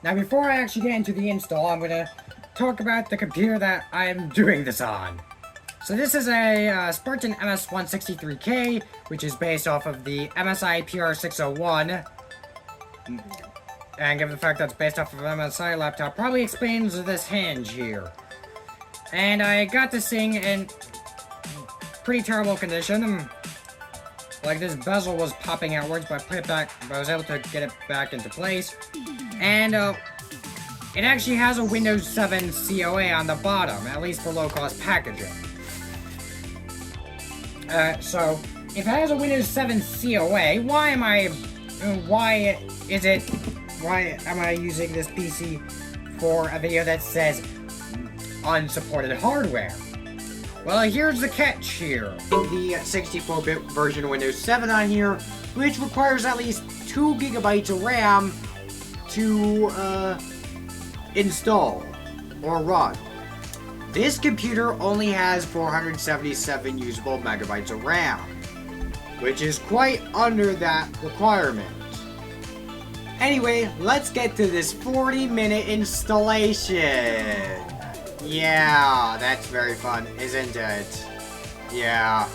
Now, before I actually get into the install, I'm gonna talk about the computer that I'm doing this on. So this is a Spartan MS-163K, which is based off of the MSI PR-601. And given the fact that it's based off of an MSI laptop, probably explains this hinge here. And I got this thing in pretty terrible condition. Like, this bezel was popping outwards, but I put it back, but I was able to get it back into place. And it actually has a Windows 7 COA on the bottom, at least for low-cost packaging. So, if it has a Windows 7 COA, why am I using this PC for a video that says unsupported hardware? Well, here's the catch here. The 64-bit version of Windows 7 on here, which requires at least 2 gigabytes of RAM to install or run. This computer only has 477 usable megabytes of RAM, which is quite under that requirement. Anyway, let's get to this 40-minute installation. Yeah, that's very fun, isn't it? Yeah.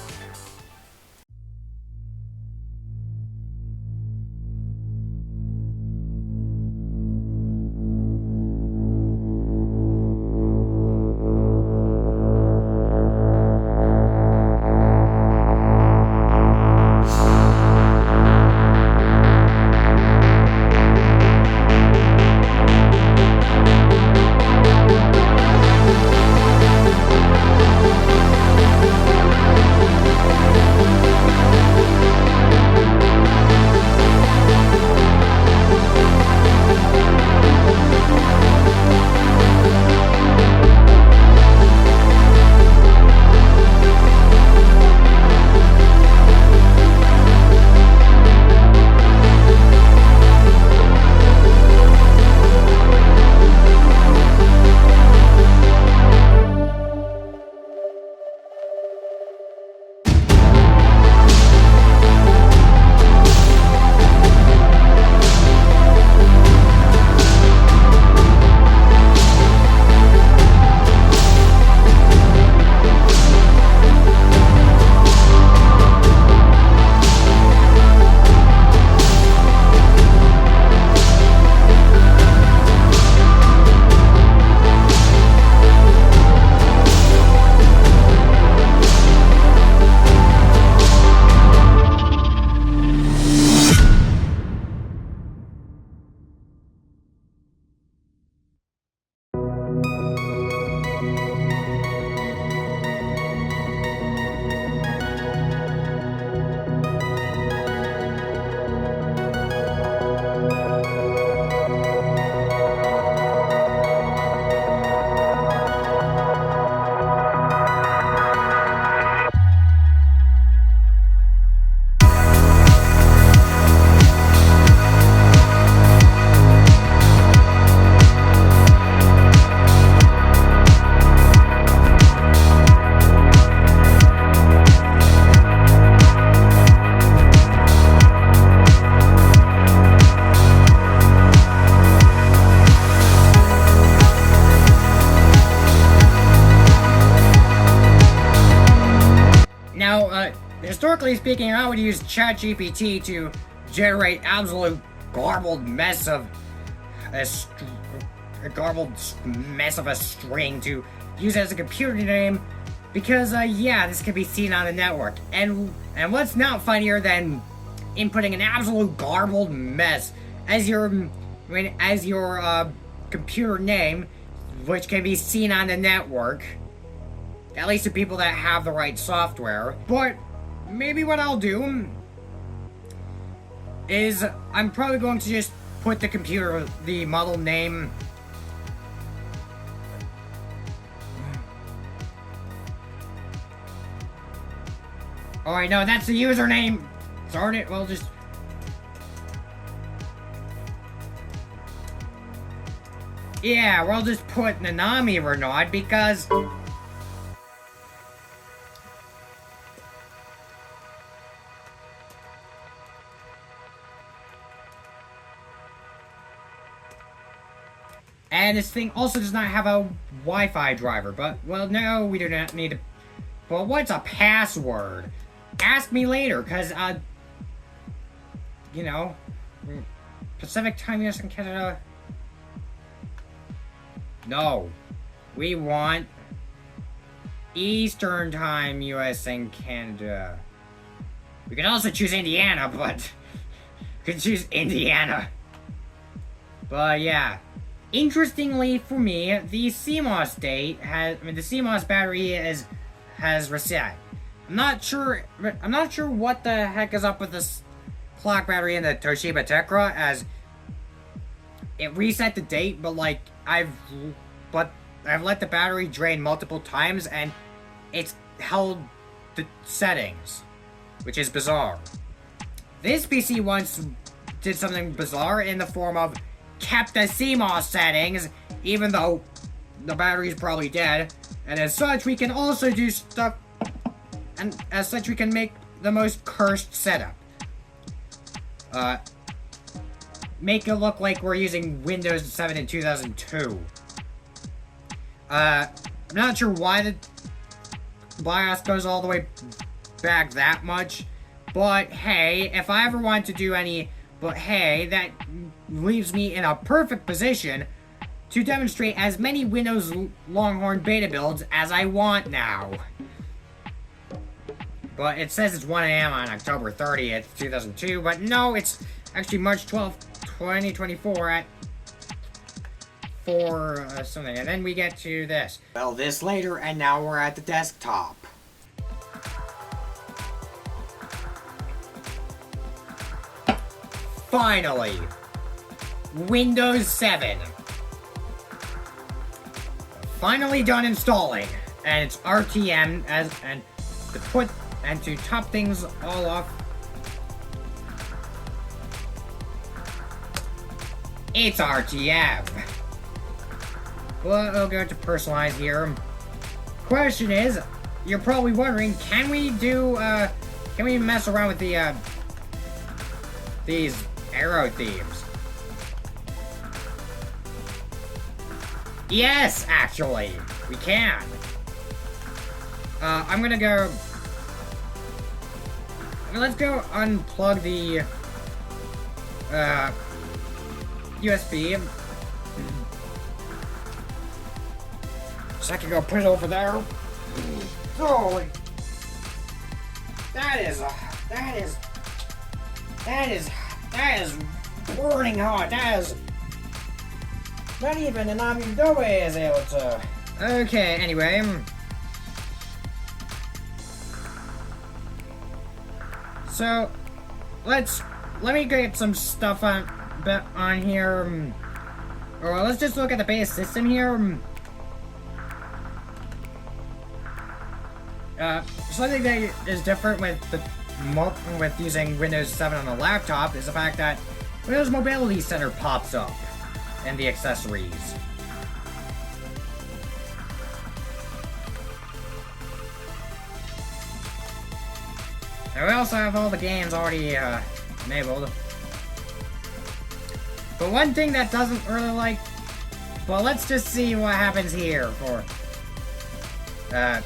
Historically speaking, I would use ChatGPT to generate absolute garbled mess of a string to use as a computer name, because yeah, this can be seen on the network. And what's not funnier than inputting an absolute garbled mess as your computer name, which can be seen on the network, at least to people that have the right software. But maybe what I'll do is I'm probably going to just put the model name. Alright, no, that's the username. Darn it, well, just... Yeah, we'll just put Nanami Renaud because... And this thing also does not have a Wi-Fi driver, but, well, no, we do not need to... Well, what's a password? Ask me later, because, you know, Pacific Time, US and Canada... No. We want Eastern Time, US and Canada. We can also choose Indiana, but... we can choose Indiana. But, yeah. Interestingly for me, the CMOS the CMOS battery has reset. I'm not sure what the heck is up with this clock battery in the Toshiba Tecra, as it reset the date, but like I've let the battery drain multiple times and it's held the settings, which is bizarre. This PC once did something bizarre in the form of kept the CMOS settings, even though the battery's probably dead, and as such we can also do stuff, and as such we can make the most cursed setup. Make it look like we're using Windows 7 in 2002. I'm not sure why the BIOS goes all the way back that much, but hey, if I ever want to do any, that leaves me in a perfect position to demonstrate as many Windows Longhorn beta builds as I want now. But it says it's 1 AM on October 30th, 2002, but no, it's actually March 12th, 2024 at 4 something, and then we get to this. Well, this later, and now we're at the desktop. Finally! Windows 7. Finally done installing. And it's RTM to top things all off. It's RTM. Well, we'll go to personalize here. Question is, you're probably wondering, can we mess around with the these arrow themes? Yes, actually, we can. I'm gonna go... let's go unplug the USB. So I can go put it over there. Holy... That is burning hot. That is... Not even an Amidobe is able to... Okay, anyway. So, let me get some stuff on here. Or let's just look at the base system here. Something that is different with using Windows 7 on a laptop is the fact that Windows Mobility Center pops up in the accessories. And we also have all the games already enabled. But one thing that doesn't really like... Well, let's just see what happens here for... and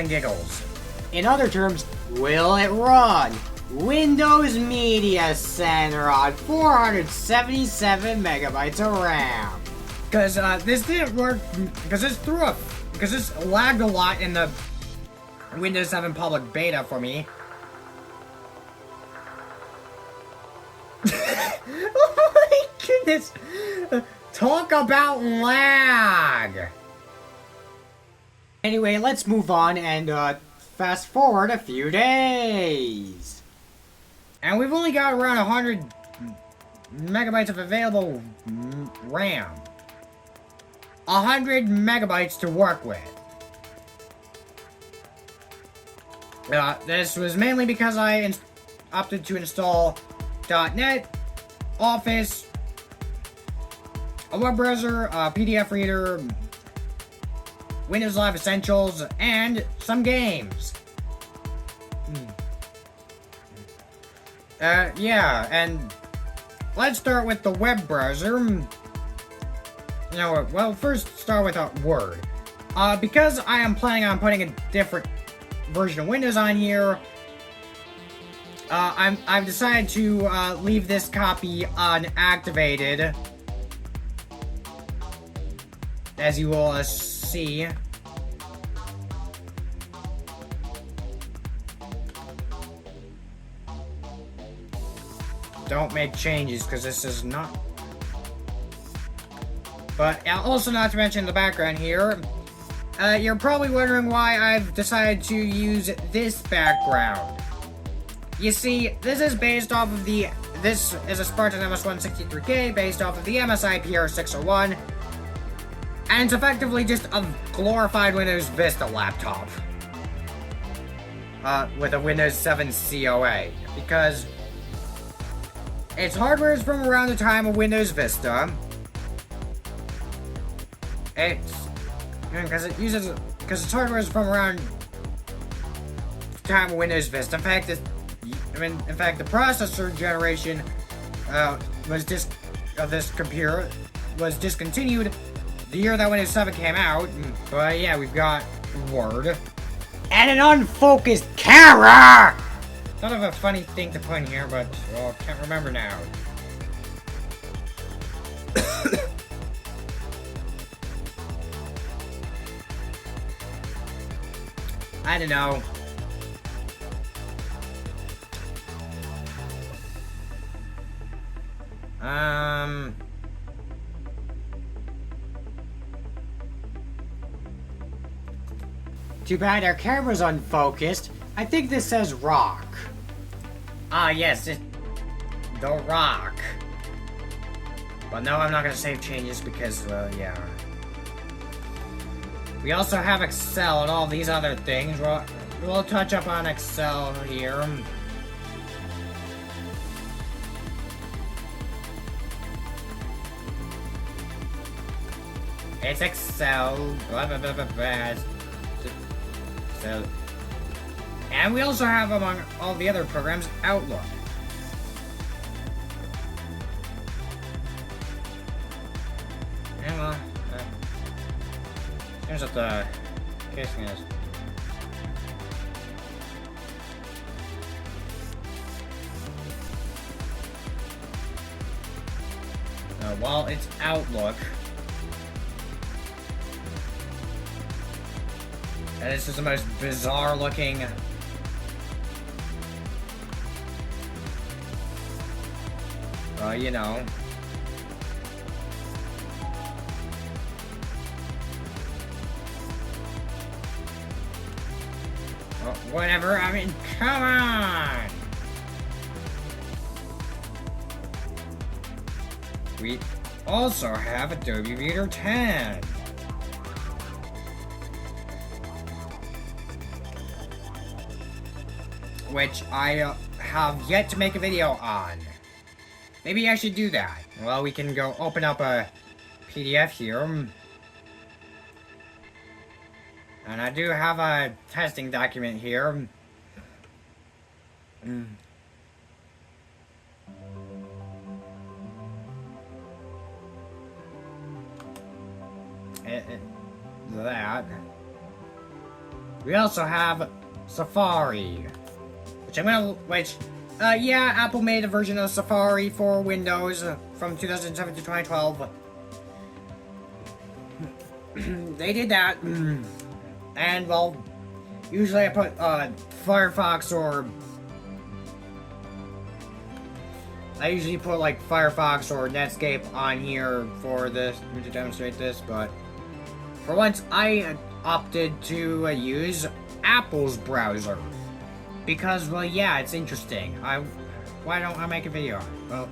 giggles. In other terms, will it run Windows Media Center on 477 megabytes of RAM? Because this didn't work, because this lagged a lot in the Windows 7 public beta for me. Oh my goodness! Talk about lag! Anyway, let's move on and fast forward a few days. And we've only got around 100 megabytes of available RAM. 100 megabytes to work with. This was mainly because I opted to install .NET, Office, a web browser, a PDF reader, Windows Live Essentials, and some games. Yeah, and let's start with the web browser. You know what? Well, first start with Word. Because I am planning on putting a different version of Windows on here, I've decided to leave this copy unactivated, as you will see. Don't make changes, because this is not... But also not to mention the background here, you're probably wondering why I've decided to use this background. You see, this is based off of the... This is a Spartan MS-163K based off of the MSI PR-601. And it's effectively just a glorified Windows Vista laptop. With a Windows 7 COA. Because its hardware is from around the time of Windows Vista. Because its hardware is from around the time of Windows Vista. In fact, the processor generation of this computer was discontinued the year that Windows 7 came out. But yeah, we've got Word and an unfocused camera. Thought of a funny thing to put in here, but well, can't remember now. I don't know. Too bad our camera's unfocused. I think this says rock. Ah, yes, the rock. But no, I'm not gonna save changes because, yeah. We also have Excel and all these other things. We'll touch up on Excel here. It's Excel, blah blah blah blah blah. So, and we also have, among all the other programs, Outlook. And well, here's what the casing is. While it's Outlook, and this is the most bizarre looking you know. Whatever, I mean, come on! We also have Adobe Reader 10. Which I have yet to make a video on. Maybe I should do that. Well, we can go open up a PDF here. And I do have a testing document here. That. We also have Safari. Yeah, Apple made a version of Safari for Windows from 2007 to 2012. They did that. And, well, usually I put, Firefox or... I usually put, like, Firefox or Netscape on here for this, to demonstrate this, but... For once, I opted to use Apple's browser. Because, well, yeah, it's interesting. Why don't I make a video? Well...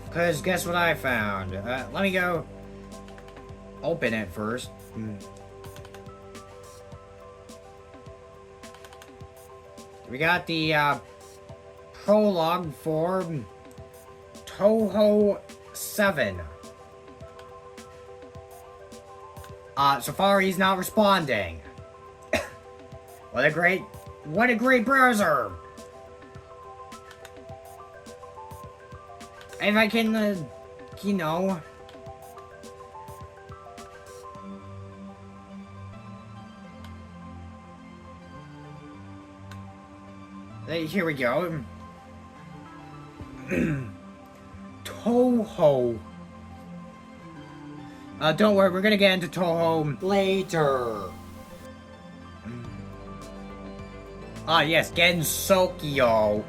Because guess what I found? Let me go... open it first. We got the prologue for Toho 7. Safari's not responding. What a great browser! If I can, you know, here we go. Toho. Don't worry, we're gonna get into Toho later. Ah, yes, Gensokyo.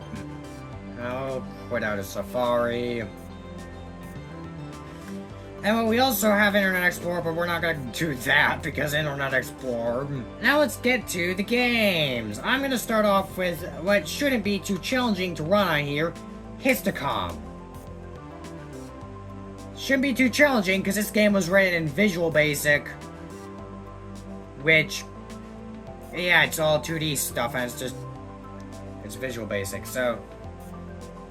I'll quit out of Safari. And we also have Internet Explorer, but we're not gonna do that because Internet Explorer. Now let's get to the games. I'm gonna start off with what shouldn't be too challenging to run on here, Histocom. Shouldn't be too challenging because this game was rated in Visual Basic, which, yeah, it's all 2D stuff and it's Visual Basic. So,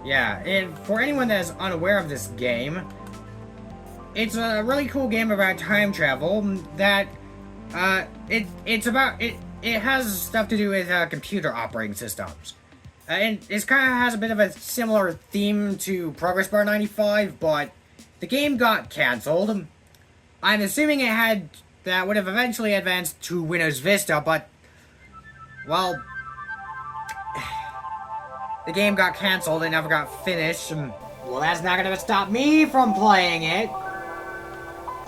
yeah, for anyone that is unaware of this game, it's a really cool game about time travel that, it has stuff to do with computer operating systems. And it kind of has a bit of a similar theme to Progress Bar 95, but the game got cancelled. I'm assuming that would have eventually advanced to Windows Vista, but, well, the game got cancelled and never got finished. Well, that's not gonna stop me from playing it.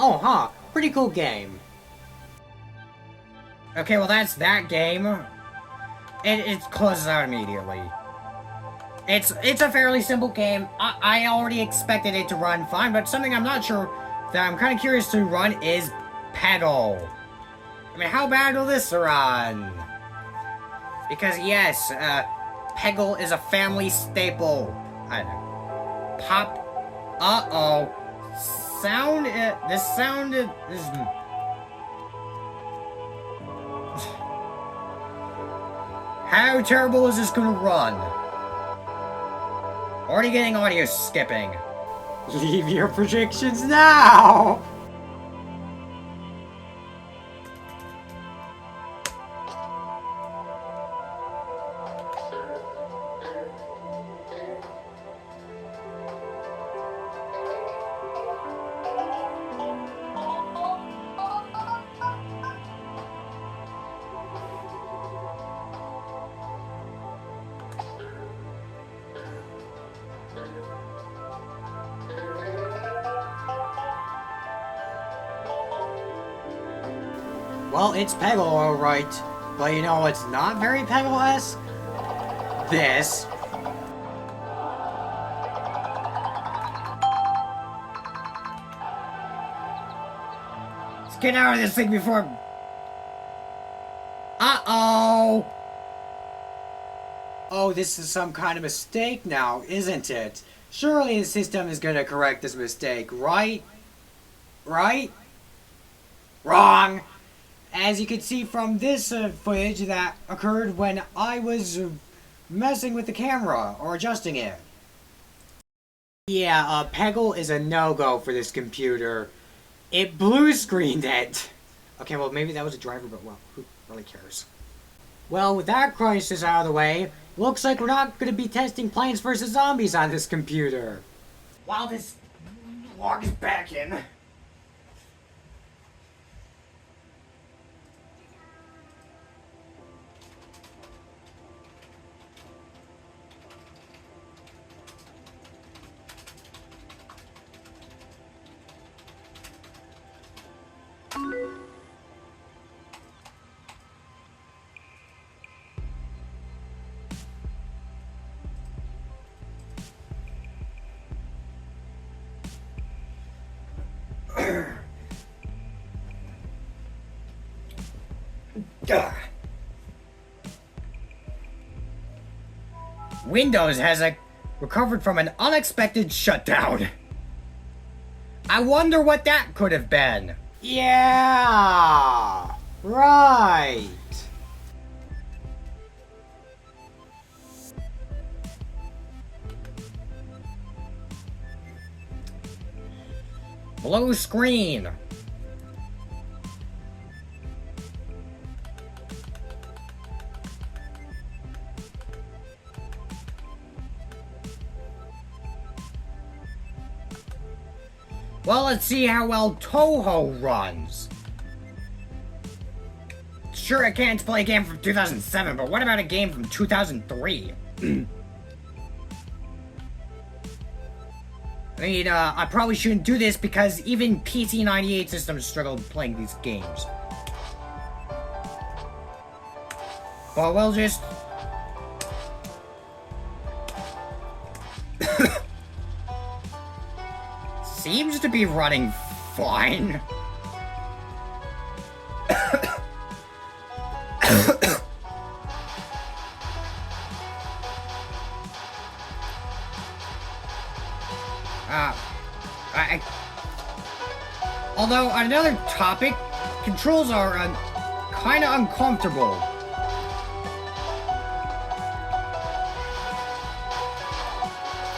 Oh, huh. Pretty cool game. Okay, well, that's that game. It closes out immediately. It's a fairly simple game. I already expected it to run fine, but something I'm not sure that I'm kind of curious to run is Peggle. I mean, how bad will this run? Because, yes, Peggle is a family staple. I don't know. Pop. Uh-oh. This sound is... How terrible is this gonna run? Already getting audio skipping. Leave your predictions now! Well, it's Peggle, alright. But you know what's not very Peggle-esque? This. Let's get out of this thing before... Uh-oh! Oh, this is some kind of mistake now, isn't it? Surely the system is gonna correct this mistake, right? Right? Wrong! As you can see from this footage that occurred when I was messing with the camera or adjusting it. Yeah, Peggle is a no-go for this computer. It blue screened it. Okay, well maybe that was a driver, but well, who really cares? Well, with that crisis out of the way, looks like we're not going to be testing Plants vs. Zombies on this computer. While this logs back in. Windows has recovered from an unexpected shutdown. I wonder what that could have been. Yeah, right. Blue screen. Well, let's see how well Toho runs. Sure, I can't play a game from 2007, but what about a game from 2003? I mean, I probably shouldn't do this because even PC-98 systems struggle playing these games. But we'll just... Seems to be running fine. Although, on another topic, controls are kind of uncomfortable.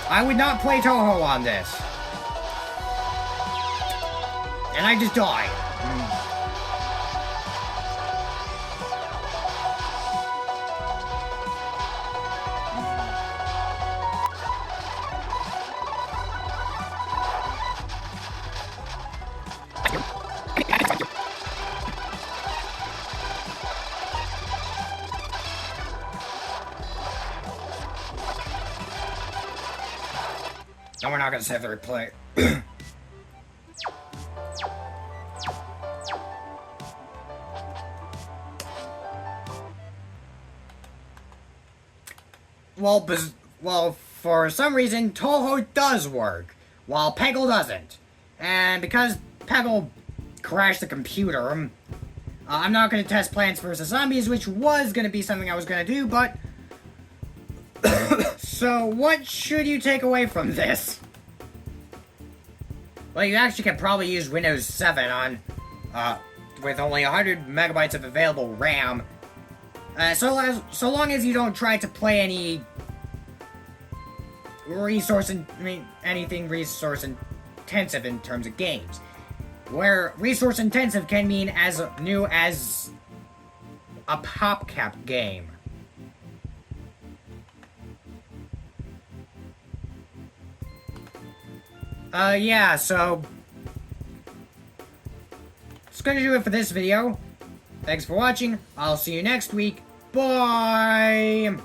I would not play Toho on this. And I just died. No, we're not gonna save the replay. Well, for some reason, Toho does work, while Peggle doesn't. And because Peggle crashed the computer, I'm not going to test Plants vs. Zombies, which was going to be something I was going to do, but... So, what should you take away from this? Well, you actually can probably use Windows 7 on, with only 100 megabytes of available RAM. So long as you don't try to play any anything resource intensive in terms of games. Where resource intensive can mean as new as a PopCap game. Yeah, so that's gonna do it for this video. Thanks for watching. I'll see you next week. Bye!